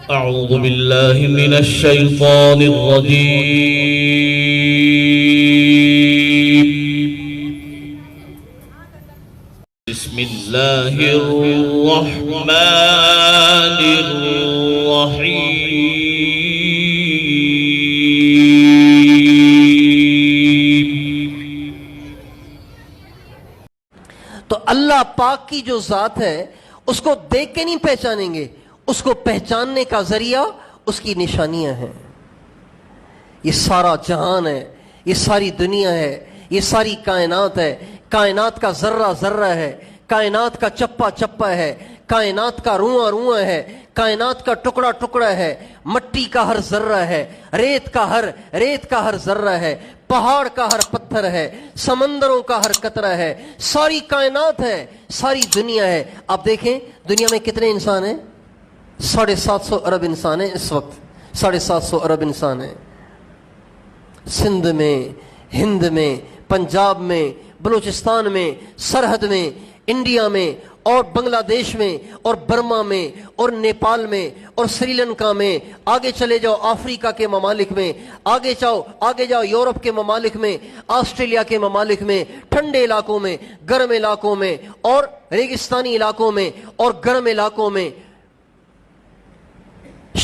أعوذ بالله من الشيطان الرجيم. بسم الله الرحمن الرحيم. تو اللہ پاک کی جو ذات ہے اس کو دیکھ کے نہیں پہچانیں گے، اس کو پہچاننے کا ذریعہ اس کی نشانیاں ہیں. یہ سارا جہان ہے، یہ ساری دنیا ہے، یہ ساری کائنات ہے. کائنات کا ذرہ ذرہ ہے، کائنات کا چپا چپا ہے، کائنات کا رواں رواں ہے، کائنات کا ٹکڑا ٹکڑا ہے، مٹی کا ہر ذرہ ہے، ریت کا ہر ذرہ ہے، پہاڑ کا ہر پتھر ہے، سمندروں کا ہر قطرہ ہے، ساری کائنات ہے، ساری دنیا ہے. آپ دیکھیں دنیا میں کتنے انسان ہیں؟ 750 ارب انسان ہیں. اس وقت 750 ارب انسان ہیں. سندھ میں، ہند میں، پنجاب میں، بلوچستان میں، سرحد میں، انڈیا میں اور بنگلہ دیش میں اور برما میں اور نیپال میں اور سری لنکا میں، آگے چلے جاؤ افریقہ کے ممالک میں، آگے جاؤ یورپ کے ممالک میں، آسٹریلیا کے ممالک میں، ٹھنڈے علاقوں میں، گرم علاقوں میں اور ریگستانی علاقوں میں اور گرم علاقوں میں،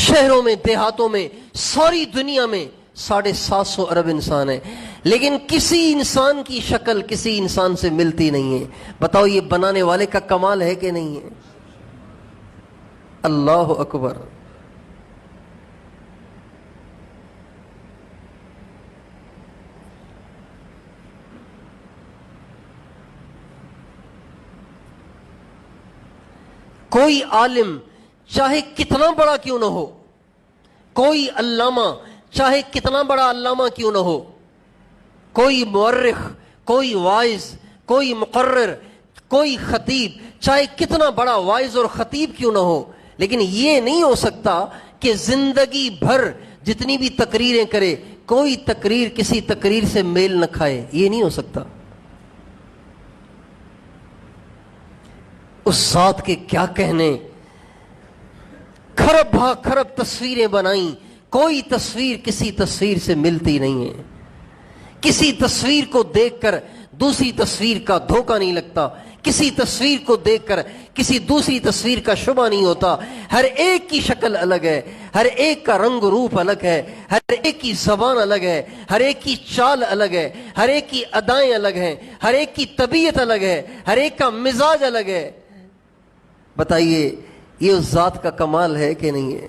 شہروں میں، دیہاتوں میں، ساری دنیا میں 750 ارب انسان ہیں. لیکن کسی انسان کی شکل کسی انسان سے ملتی نہیں ہے. بتاؤ یہ بنانے والے کا کمال ہے کہ نہیں ہے؟ اللہ اکبر. کوئی عالم چاہے کتنا بڑا کیوں نہ ہو، کوئی علامہ چاہے کتنا بڑا علامہ کیوں نہ ہو، کوئی مورخ، کوئی وائز، کوئی مقرر، کوئی خطیب چاہے کتنا بڑا وائز اور خطیب کیوں نہ ہو، لیکن یہ نہیں ہو سکتا کہ زندگی بھر جتنی بھی تقریریں کرے کوئی تقریر کسی تقریر سے میل نہ کھائے. یہ نہیں ہو سکتا. اس ذات کے کیا کہنے، کھرب بھا کھرب تصویریں بنائیں، کوئی تصویر کسی تصویر سے ملتی نہیں ہے. کسی تصویر کو دیکھ کر دوسری تصویر کا دھوکہ نہیں لگتا، کسی تصویر کو دیکھ کر کسی دوسری تصویر کا شبہ نہیں ہوتا. ہر ایک کی شکل الگ ہے، ہر ایک کا رنگ روپ الگ ہے، ہر ایک کی زبان الگ ہے، ہر ایک کی چال الگ ہے، ہر ایک کی ادائیں الگ ہیں، ہر ایک کی طبیعت الگ ہے، ہر ایک کا مزاج الگ ہے. بتائیے یہ اس ذات کا کمال ہے کہ نہیں ہے؟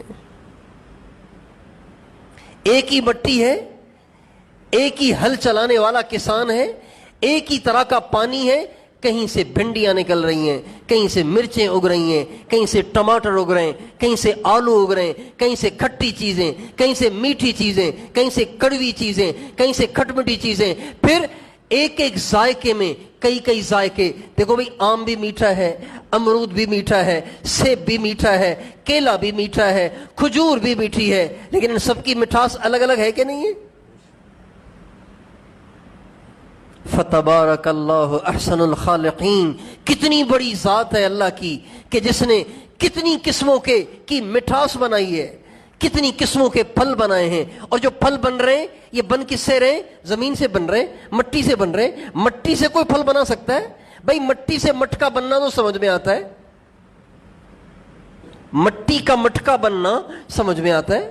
ایک ہی مٹی ہے، ایک ہی ہل چلانے والا کسان ہے، ایک ہی طرح کا پانی ہے. کہیں سے بھنڈیاں نکل رہی ہیں، کہیں سے مرچیں اگ رہی ہیں، کہیں سے ٹماٹر اگ رہے ہیں، کہیں سے آلو اگ رہے ہیں، کہیں سے کھٹی چیزیں، کہیں سے میٹھی چیزیں، کہیں سے کڑوی چیزیں، کہیں سے کھٹ میٹھی چیزیں. پھر ایک ایک ذائقے میں کئی ذائقے. دیکھو بھئی آم بھی میٹھا ہے، امرود بھی میٹھا ہے، سیب بھی میٹھا ہے، کیلا بھی میٹھا ہے، کھجور بھی میٹھی ہے، لیکن ان سب کی مٹھاس الگ الگ ہے کہ نہیں ہے؟ فتبارک اللہ احسن الخالقین. کتنی بڑی ذات ہے اللہ کی کہ جس نے کتنی قسموں کی مٹھاس بنائی ہے، کتنی قسموں کے پھل بنائے ہیں. اور جو پھل بن رہے ہیں یہ بن کس سے رہے ہیں؟ زمین سے بن رہے ہیں، مٹی سے بن رہے ہیں. مٹی سے کوئی پھل بنا سکتا ہے؟ بھائی مٹی سے مٹکا بننا تو سمجھ میں آتا ہے، مٹی کا مٹکا بننا سمجھ میں آتا ہے.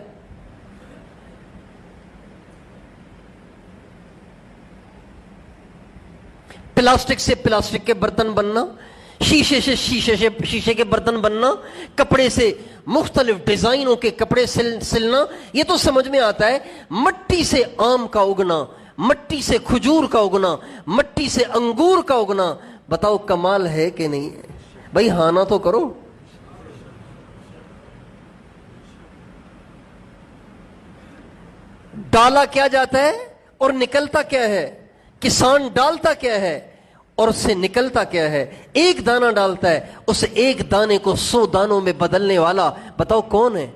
پلاسٹک سے پلاسٹک کے برتن بننا، شیشے سے شیشے کے برتن بننا، کپڑے سے مختلف ڈیزائنوں کے کپڑے سلنا، یہ تو سمجھ میں آتا ہے. مٹی سے آم کا اگنا، مٹی سے کھجور کا اگنا، مٹی سے انگور کا اگنا، بتاؤ کمال ہے کہ نہیں ہے؟ بھائی ہاں نہ تو کرو. ڈالا کیا جاتا ہے اور نکلتا کیا ہے؟ کسان ڈالتا کیا ہے اور اس سے نکلتا کیا ہے؟ ایک دانہ ڈالتا ہے، اس ایک دانے کو 100 دانوں میں بدلنے والا بتاؤ کون ہے؟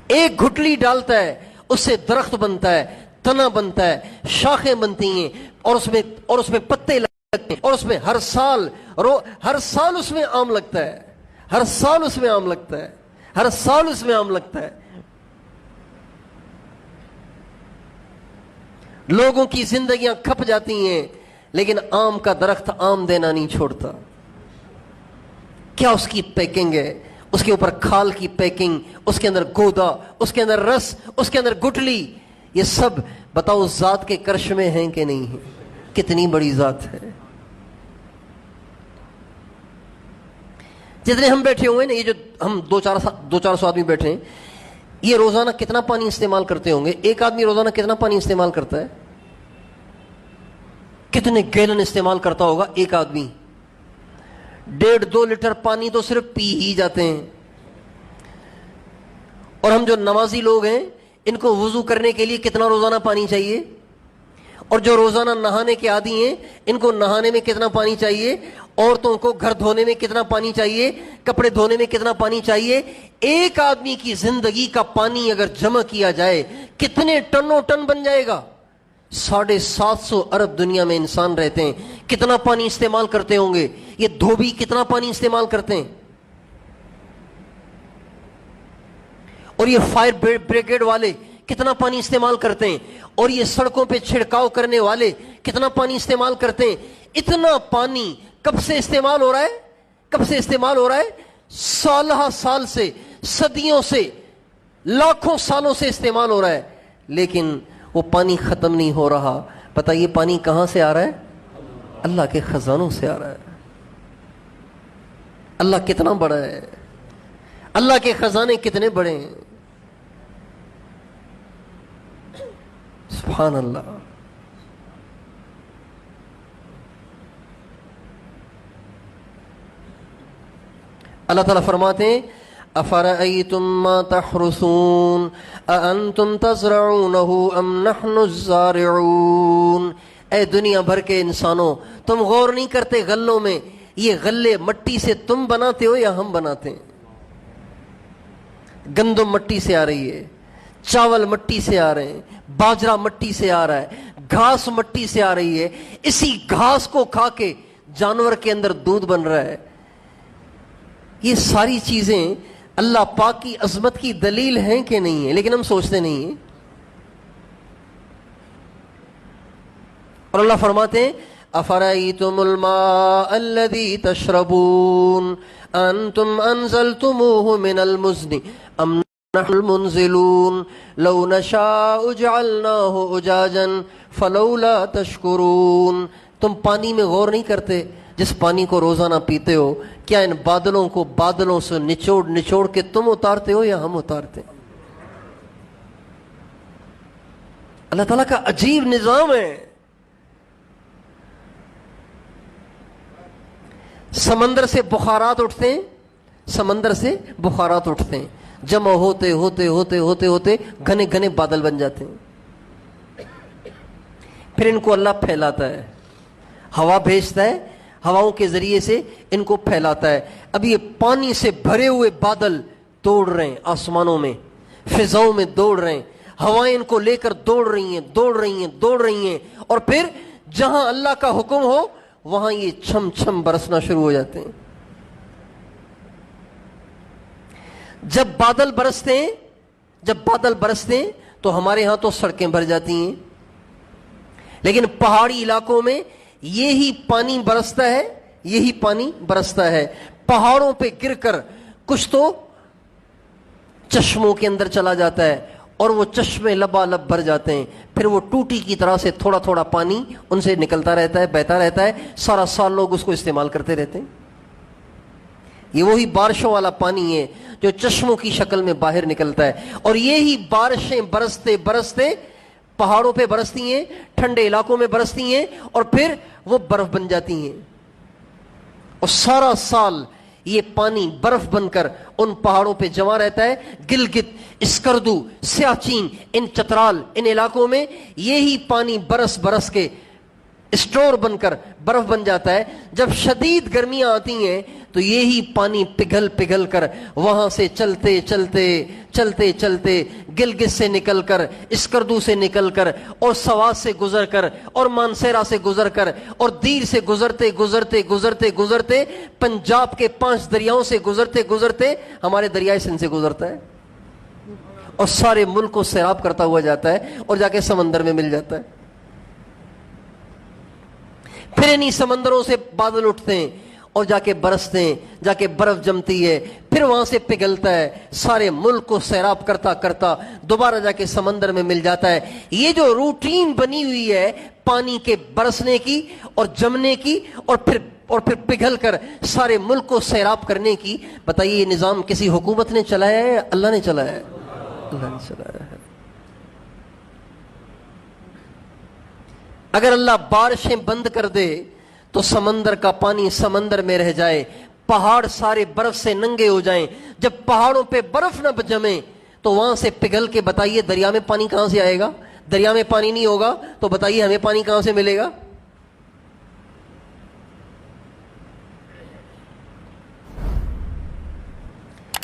ایک گھٹلی ڈالتا ہے، اس سے درخت بنتا ہے، تنا بنتا ہے، شاخیں بنتی ہیں اور اس میں پتے لگتے ہیں اور اس میں ہر سال اس میں آم لگتا ہے، ہر سال اس میں آم لگتا ہے، ہر سال اس میں آم لگتا ہے. لوگوں کی زندگیاں کھپ جاتی ہیں لیکن آم کا درخت آم دینا نہیں چھوڑتا. کیا اس کی پیکنگ ہے، اس کے اوپر کھال کی پیکنگ، اس کے اندر گودا، اس کے اندر رس، اس کے اندر گٹلی، یہ سب بتاؤ ذات کے کرشمے ہیں کہ نہیں ہیں؟ کتنی بڑی ذات ہے. جتنے ہم بیٹھے ہوئے نا، یہ جو ہم دو چار سو آدمی بیٹھے ہیں، یہ روزانہ کتنا پانی استعمال کرتے ہوں گے؟ ایک آدمی روزانہ کتنا پانی استعمال کرتا ہے؟ کتنے گیلن استعمال کرتا ہوگا ایک آدمی؟ 1.5-2 لیٹر پانی تو صرف پی ہی جاتے ہیں. اور ہم جو نمازی لوگ ہیں، ان کو وضو کرنے کے لیے کتنا روزانہ پانی چاہیے؟ اور جو روزانہ نہانے کے عادی ہیں، ان کو نہانے میں کتنا پانی چاہیے؟ عورتوں کو گھر دھونے میں کتنا پانی چاہیے؟ کپڑے دھونے میں کتنا پانی چاہیے؟ ایک آدمی کی زندگی کا پانی اگر جمع کیا جائے کتنے ٹنوں ٹن بن جائے گا؟ 750 ارب دنیا میں انسان رہتے ہیں، کتنا پانی استعمال کرتے ہوں گے؟ یہ دھوبی کتنا پانی استعمال کرتے ہیں؟ اور یہ فائر بریگیڈ والے کتنا پانی استعمال کرتے ہیں؟ اور یہ سڑکوں پہ چھڑکاؤ کرنے والے کتنا پانی استعمال کرتے ہیں؟ اتنا پانی کب سے استعمال ہو رہا ہے؟ کب سے استعمال ہو رہا ہے؟ سالہ سال سے، صدیوں سے، لاکھوں سالوں سے استعمال ہو رہا ہے، لیکن وہ پانی ختم نہیں ہو رہا. پتہ یہ پانی کہاں سے آ رہا ہے؟ اللہ کے خزانوں سے آ رہا ہے. اللہ کتنا بڑا ہے، اللہ کے خزانے کتنے بڑے ہیں. سبحان اللہ. اللہ تعالیٰ فرماتے ہیں افرأیتم ما تحرثون اانتم تزرعونہ ام نحن الزارعون. اے دنیا بھر کے انسانوں، تم غور نہیں کرتے غلوں میں، یہ غلے مٹی سے تم بناتے ہو یا ہم بناتے ہیں؟ گندم مٹی سے آ رہی ہے، چاول مٹی سے آ رہے ہیں، باجرہ مٹی سے آ رہا ہے، گھاس مٹی سے آ رہی ہے. اسی گھاس کو کھا کے جانور کے اندر دودھ بن رہا ہے. یہ ساری چیزیں اللہ پاک کی عظمت کی دلیل ہیں کہ نہیں ہیں؟ لیکن ہم سوچتے نہیں ہیں. اور اللہ فرماتے ہیں افرأیتم الماء الذی تشربون انتم انزلتموہ من المزن ام نحن المنزلون لو نشاء جعلناہ اجاجا فلولا تشکرون. تم پانی میں غور نہیں کرتے جس پانی کو روزانہ پیتے ہو؟ کیا ان بادلوں کو بادلوں سے نچوڑ کے تم اتارتے ہو یا ہم اتارتے ہیں؟ اللہ تعالیٰ کا عجیب نظام ہے. سمندر سے بخارات اٹھتے ہیں، سمندر سے بخارات اٹھتے ہیں، جمع ہوتے ہوتے ہوتے ہوتے ہوتے گھنے گھنے بادل بن جاتے ہیں. پھر ان کو اللہ پھیلاتا ہے، ہوا بھیجتا ہے، ہواؤں کے ذریعے سے ان کو پھیلاتا ہے. اب یہ پانی سے بھرے ہوئے بادل دوڑ رہے ہیں، آسمانوں میں، فضاؤں میں دوڑ رہے ہیں، ہوائیں ان کو لے کر دوڑ رہی ہیں، دوڑ رہی ہیں، دوڑ رہی ہیں. اور پھر جہاں اللہ کا حکم ہو وہاں یہ چھم چھم برسنا شروع ہو جاتے ہیں. جب بادل برستے ہیں تو ہمارے ہاں تو سڑکیں بھر جاتی ہیں، لیکن پہاڑی علاقوں میں یہی پانی برستا ہے. پہاڑوں پہ گر کر کچھ تو چشموں کے اندر چلا جاتا ہے اور وہ چشمے لبالب بھر جاتے ہیں. پھر وہ ٹوٹی کی طرح سے تھوڑا تھوڑا پانی ان سے نکلتا رہتا ہے، بہتا رہتا ہے، سارا سال لوگ اس کو استعمال کرتے رہتے ہیں. یہ وہی بارشوں والا پانی ہے جو چشموں کی شکل میں باہر نکلتا ہے. اور یہی بارشیں برستے برستے پہاڑوں پہ برستی ہیں، ٹھنڈے علاقوں میں برستی ہیں، اور پھر وہ برف بن جاتی ہیں. اور سارا سال یہ پانی برف بن کر ان پہاڑوں پہ جمع رہتا ہے. گلگت، اسکردو، سیاچین، ان چترال، ان علاقوں میں یہی پانی برس برس کے اسٹور بن کر برف بن جاتا ہے. جب شدید گرمیاں آتی ہیں تو یہی پانی پگھل پگھل کر وہاں سے چلتے چلتے چلتے چلتے گلگت سے نکل کر اسکردو سے نکل کر اور سوات سے گزر کر اور مانسیرا سے گزر کر اور دیر سے گزرتے گزرتے گزرتے گزرتے پنجاب کے 5 دریاؤں سے گزرتے گزرتے ہمارے دریائے سندھ سے گزرتا ہے اور سارے ملک کو سیراب کرتا ہوا جاتا ہے اور جا کے سمندر میں مل جاتا ہے. پھر انہی سمندروں سے بادل اٹھتے ہیں اور جا کے برستے ہیں, جا کے برف جمتی ہے, پھر وہاں سے پگھلتا ہے, سارے ملک کو سیراب کرتا کرتا دوبارہ جا کے سمندر میں مل جاتا ہے. یہ جو روٹین بنی ہوئی ہے پانی کے برسنے کی اور جمنے کی اور پھر پگھل کر سارے ملک کو سیراب کرنے کی, بتائیے یہ نظام کسی حکومت نے چلایا ہے یا اللہ نے چلایا ہے؟ اللہ نے چلایا ہے. اگر اللہ بارشیں بند کر دے تو سمندر کا پانی سمندر میں رہ جائے, پہاڑ سارے برف سے ننگے ہو جائیں, جب پہاڑوں پہ برف نہ جمے تو وہاں سے پگھل کے بتائیے دریا میں پانی کہاں سے آئے گا؟ دریا میں پانی نہیں ہوگا تو بتائیے ہمیں پانی کہاں سے ملے گا؟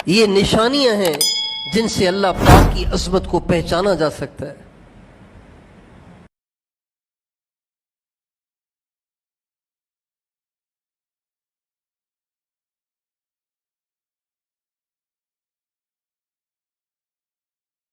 یہ نشانیاں ہیں جن سے اللہ پاک کی عظمت کو پہچانا جا سکتا ہے.